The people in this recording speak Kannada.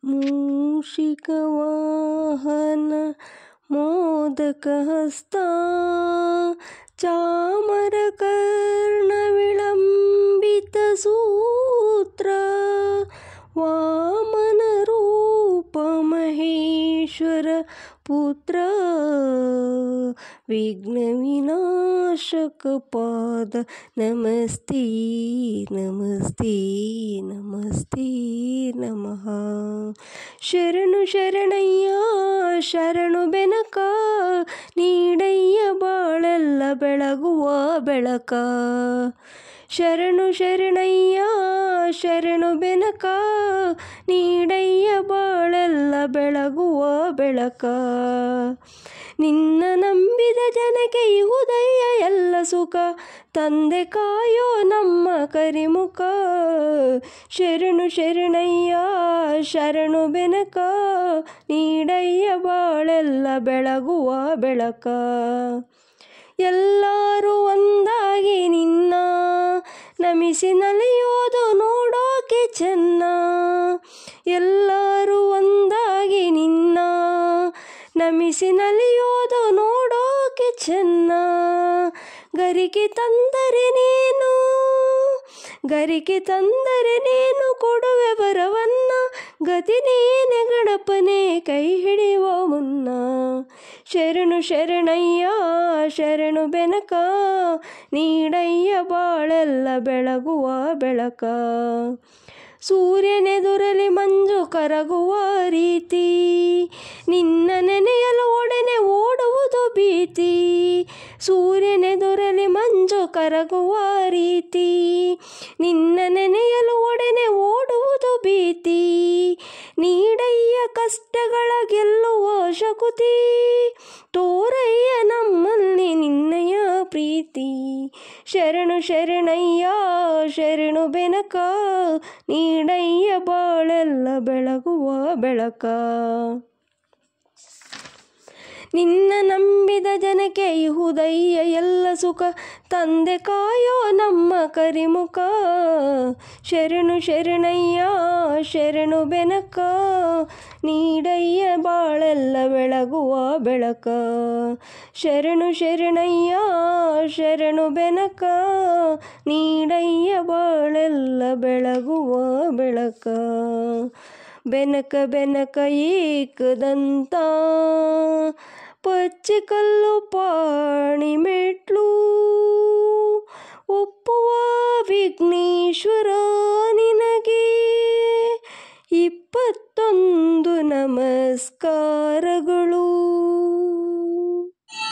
ಮೂಷಿಕವಾಹನ ಮೋದಕಹಸ್ತ ಚಾಮರಕರ್ಣ ವಿಳಂಬಿತ ಸೂತ್ರ ವಾಮನ ರೂಪ ಮಹೇಶ್ವರ ಪುತ್ರ ವಿಘ್ನ ವಿನಾಶಕ ಪಾದ ನಮಸ್ತೆ ನಮಸ್ತೆ ನಮಸ್ತೆ ನಮಃ. ಶರಣು ಶರಣಯ್ಯ ಶರಣು ಬೆನಕ ನೀಡಯ್ಯ ಬಾಳೆಲ್ಲ ಬೆಳಗುವ ಬೆಳಕ. ಶರಣು ಶರಣಯ್ಯ ಶರಣು ಬೆನಕ ನೀಡಯ್ಯ ಬಾಳೆಲ್ಲ ಬೆಳಗುವ ಬೆಳಕ. ನಿನ್ನ ನಂಬಿದ ಜನಕ್ಕೆ ಇಹುದಯ್ಯ ಎಲ್ಲ ಸುಖ ತಂದೆ ಕಾಯೋ ನಮ್ಮ ಕರಿಮುಖ. ಶರಣು ಶರಣಯ್ಯ ಶರಣು ಬೆನಕ ನೀಡಯ್ಯ ಬಾಳೆಲ್ಲ ಬೆಳಗುವ ಬೆಳಕ. ಎಲ್ಲರೂ ಒಂದಾಗಿ ನಿನ್ನ ನಮಿಸಿ ನಲಿಯೋದು ನೋಡೋಕೆ ಚೆನ್ನ. ಎಲ್ಲರೂ ಒಂದಾಗಿ ನಿನ್ನ ನಮಿಸಿ ನಲಿಯೋದು ನೋಡೋಕೆ ಚೆನ್ನ. ಗರಿಕೆ ತಂದರೆ ನೀನು ಗರಿಕೆ ತಂದರೆ ನೀನು ಕೊಡುವೆ ವರವನ್ನ. ಗತಿ ನೀನೆ ಗಣಪನೇ ಕೈ ಹಿಡಿಯುವ ಮುನ್ನ. ಶರಣು ಶರಣಯ್ಯ ಶರಣು ಬೆನಕ ನೀಡಯ್ಯ ಬಾಳೆಲ್ಲ ಬೆಳಗುವ ಬೆಳಕ. ಸೂರ್ಯನೆದುರಲಿ ಮಂಜು ಕರಗುವ ರೀತಿ ನಿನ್ನ ನೆನೆಯಲು ಒಡನೆ ಓಡುವುದು ಭೀತಿ. ಸೂರ್ಯನೆದುರಲಿ ಮಂಜು ಕರಗುವ ರೀತಿ ನಿನ್ನ ನೆನೆಯಲು ಒಡನೆ ಓಡುವುದು ಭೀತಿ. ನೀಡಯ್ಯ ಕಷ್ಟಗಳ ಗೆಲ್ಲುವ ಶಕುತಿ ತೋರಯ್ಯ ನಮ್ಮಲ್ಲಿ ನಿನ್ನಯ ಪ್ರೀತಿ. ಶರಣು ಶರಣಯ್ಯ ಶರಣು ಬೆನಕ ನೀಡಯ್ಯ ಬಾಳೆಲ್ಲ ಬೆಳಗುವ ಬೆಳಕ. ನಿನ್ನ ನಂಬಿದ ಜನಕ್ಕೆ ಇಹುದಯ್ಯ ಎಲ್ಲ ಸುಖ ತಂದೆ ಕಾಯೋ ನಮ್ಮ ಕರಿಮುಖ. ಶರಣು ಶರಣಯ್ಯ ಶರಣು ಬೆನಕ ನೀಡಯ್ಯ ಬಾಳೆಲ್ಲ ಬೆಳಗುವ ಬೆಳಕ. ಶರಣು ಶರಣಯ್ಯ ಶರಣು ಬೆನಕ ನೀಡಯ್ಯ ಬಾಳೆಲ್ಲ ಬೆಳಗುವ ಬೆಳಕ. ಬೆನಕ ಬೆನಕ ಏಕದಂತ ಪಚ್ಚೆಕಲ್ಲು ಪಾಣಿ ಮೆಟ್ಲು ಒಪ್ಪುವ ವಿಘ್ನೇಶ್ವರ ನಿನಗೆ 21 ನಮಸ್ಕಾರಗಳು.